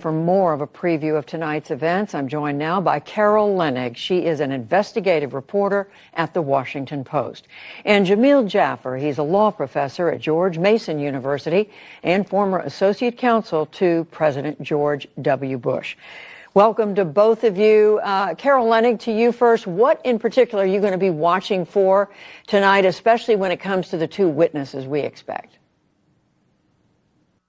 For more of a preview of tonight's events, I'm joined now by Carol Leonnig. She is an investigative reporter at The Washington Post. And Jamil Jaffer, he's a law professor at George Mason University and former associate counsel to President George W. Bush. Welcome to both of you. Carol Leonnig, to you first. What in particular are you going to be watching for tonight, especially when it comes to the two witnesses we expect?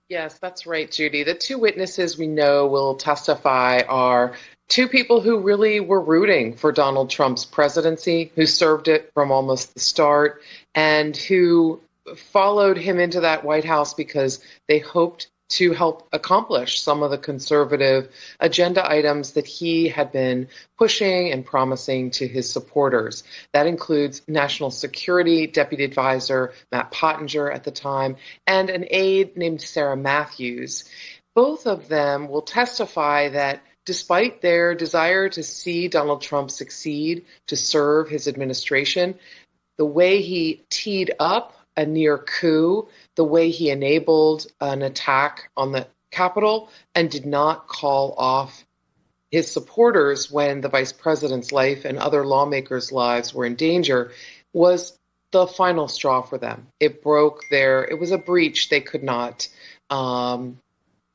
Yes, that's right, Judy. The two witnesses we know will testify are two people who really were rooting for Donald Trump's presidency, who served it from almost the start, and who followed him into that White House because they hoped to help accomplish some of the conservative agenda items that he had been pushing and promising to his supporters. That includes National Security Deputy Advisor Matt Pottinger at the time and an aide named Sarah Matthews. Both of them will testify that despite their desire to see Donald Trump succeed, to serve his administration, the way he teed up a near coup, the way he enabled an attack on the Capitol and did not call off his supporters when the vice president's life and other lawmakers' lives were in danger was the final straw for them. It was a breach they could not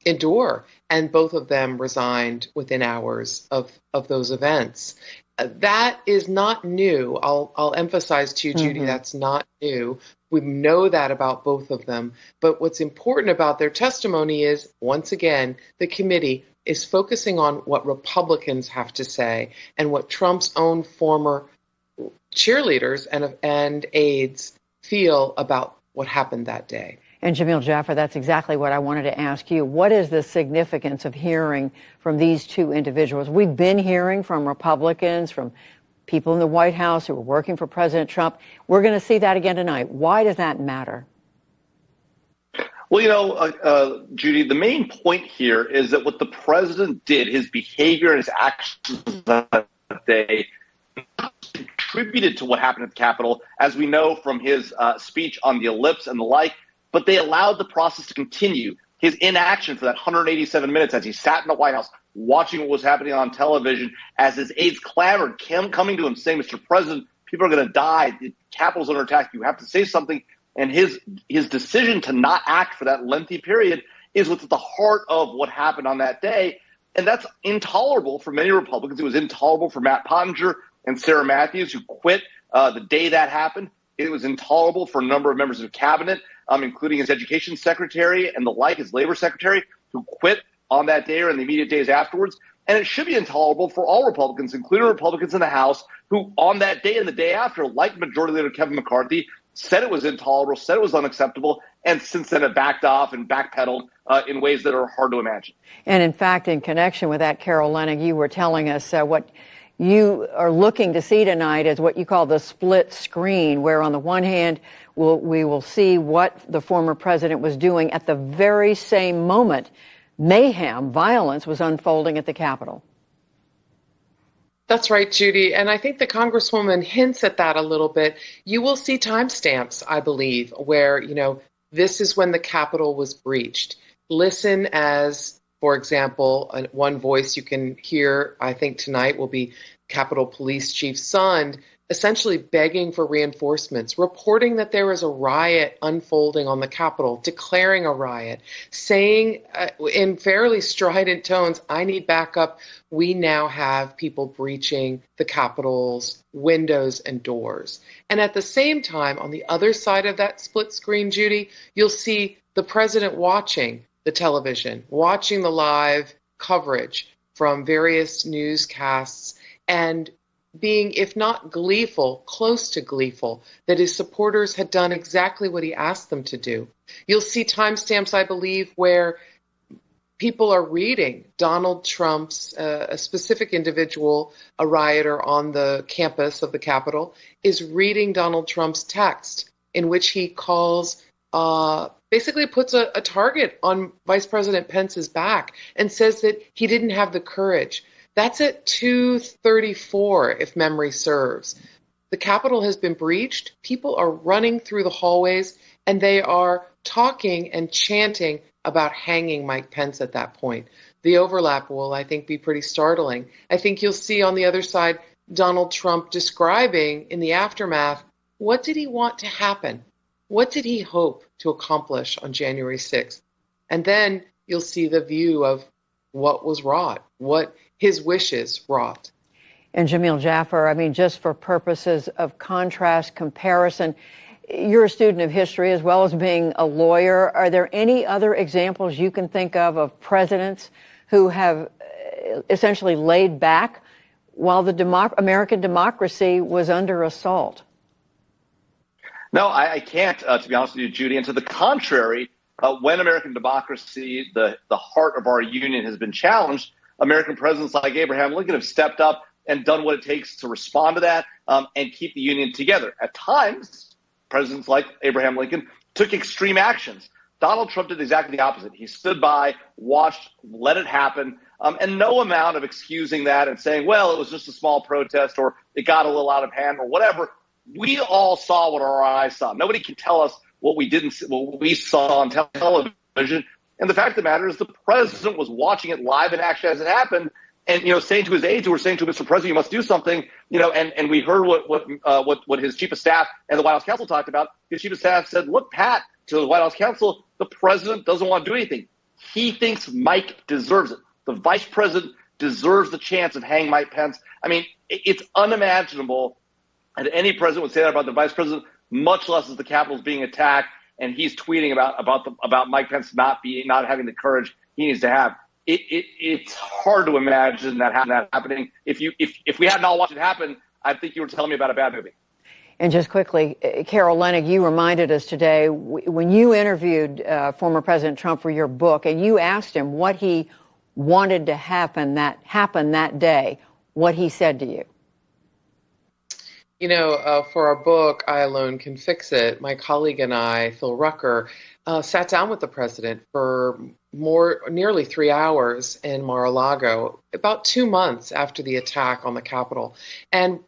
endure. And both of them resigned within hours of those events. That is not new. I'll emphasize to you, Judy, that's not new. We know that about both of them. But what's important about their testimony is, once again, the committee is focusing on what Republicans have to say and what Trump's own former cheerleaders and aides feel about what happened that day. And Jamil Jaffer, that's exactly what I wanted to ask you. What is the significance of hearing from these two individuals? We've been hearing from Republicans, from people in the White House who were working for President Trump. We're going to see that again tonight. Why does that matter? Well, Judy, the main point here is that what the president did, his behavior and his actions that day, contributed to what happened at the Capitol, as we know from his speech on the ellipse and the like, but they allowed the process to continue. His inaction for that 187 minutes as he sat in the White House watching what was happening on television, as his aides clamored, coming to him saying, Mr. President, people are going to die. The Capitol's under attack. You have to say something. And his decision to not act for that lengthy period is what's at the heart of what happened on that day. And that's intolerable for many Republicans. It was intolerable for Matt Pottinger and Sarah Matthews, who quit the day that happened. It was intolerable for a number of members of cabinet, including his education secretary and the like, his labor secretary, who quit on that day or in the immediate days afterwards. And it should be intolerable for all Republicans, including Republicans in the House, who on that day and the day after, like Majority Leader Kevin McCarthy, said it was intolerable, said it was unacceptable, and since then have backed off and backpedaled in ways that are hard to imagine. And in fact, in connection with that, Carol Leonnig, you were telling us what you are looking to see tonight is what you call the split screen, where on the one hand, we will see what the former president was doing at the very same moment mayhem, violence was unfolding at the Capitol. That's right, Judy. And I think the Congresswoman hints at that a little bit. You will see timestamps, I believe, where, this is when the Capitol was breached. Listen as, for example, one voice you can hear, I think tonight, will be Capitol Police Chief Sund, essentially begging for reinforcements, reporting that there is a riot unfolding on the Capitol, declaring a riot, saying in fairly strident tones, I need backup. We now have people breaching the Capitol's windows and doors. And at the same time, on the other side of that split screen, Judy, you'll see the president watching the television, watching the live coverage from various newscasts, and being, if not gleeful, close to gleeful, that his supporters had done exactly what he asked them to do. You'll see timestamps, I believe, where people are reading Donald Trump's, a specific individual, a rioter on the campus of the Capitol, is reading Donald Trump's text in which he calls, basically puts a target on Vice President Pence's back and says that he didn't have the courage. That's at 2:34, if memory serves. The Capitol has been breached. People are running through the hallways, and they are talking and chanting about hanging Mike Pence at that point. the overlap will, I think, be pretty startling. I think you'll see on the other side Donald Trump describing in the aftermath, what did he want to happen? What did he hope to accomplish on January 6th? And then you'll see the view of what was wrought, what his wishes wrought. And Jamil Jaffer, I mean, just for purposes of contrast, comparison, you're a student of history as well as being a lawyer. Are there any other examples you can think of presidents who have essentially laid back while the American democracy was under assault? No, I can't, to be honest with you, Judy. And to the contrary, when American democracy, the heart of our union, has been challenged, American presidents like Abraham Lincoln have stepped up and done what it takes to respond to that and keep the union together. At times, presidents like Abraham Lincoln took extreme actions. Donald Trump did exactly the opposite. He stood by, watched, let it happen, and no amount of excusing that and saying, well, it was just a small protest or it got a little out of hand or whatever. We all saw what our eyes saw. Nobody can tell us what we didn't see, what we saw on television. And the fact of the matter is the president was watching it live in action as it happened and, saying to his aides who were saying to Mr. President, you must do something, and we heard what his chief of staff and the White House counsel talked about. His chief of staff said, look, Pat, to the White House counsel, the president doesn't want to do anything. He thinks Mike deserves it. The vice president deserves the chance of hanging Mike Pence. I mean, it's unimaginable that any president would say that about the vice president, much less as the Capitol's being attacked and he's tweeting about Mike Pence not having the courage he needs to have. It's hard to imagine that happening. If we hadn't all watched it happen, I think you were telling me about a bad movie. And just quickly, Carol Leonnig, you reminded us today when you interviewed former President Trump for your book and you asked him what he wanted to happen that day, what he said to you. For our book, I Alone Can Fix It, my colleague and I, Phil Rucker, sat down with the president for nearly 3 hours in Mar-a-Lago, about 2 months after the attack on the Capitol. And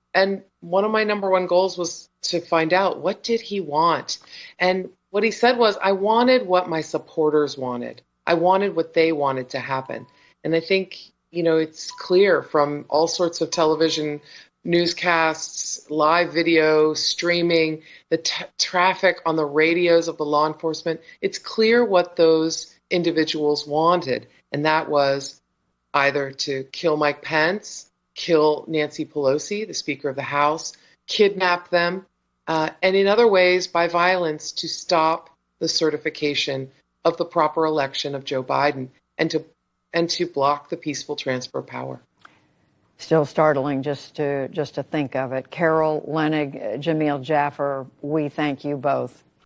one of my number one goals was to find out, what did he want? And what he said was, I wanted what my supporters wanted. I wanted what they wanted to happen. And I think, it's clear from all sorts of television newscasts, live video, streaming, the traffic on the radios of the law enforcement. It's clear what those individuals wanted, and that was either to kill Mike Pence, kill Nancy Pelosi, the Speaker of the House, kidnap them, and in other ways, by violence, to stop the certification of the proper election of Joe Biden and to block the peaceful transfer of power. Still startling just to think of it. Carol Leonnig, Jamil Jaffer, we thank you both.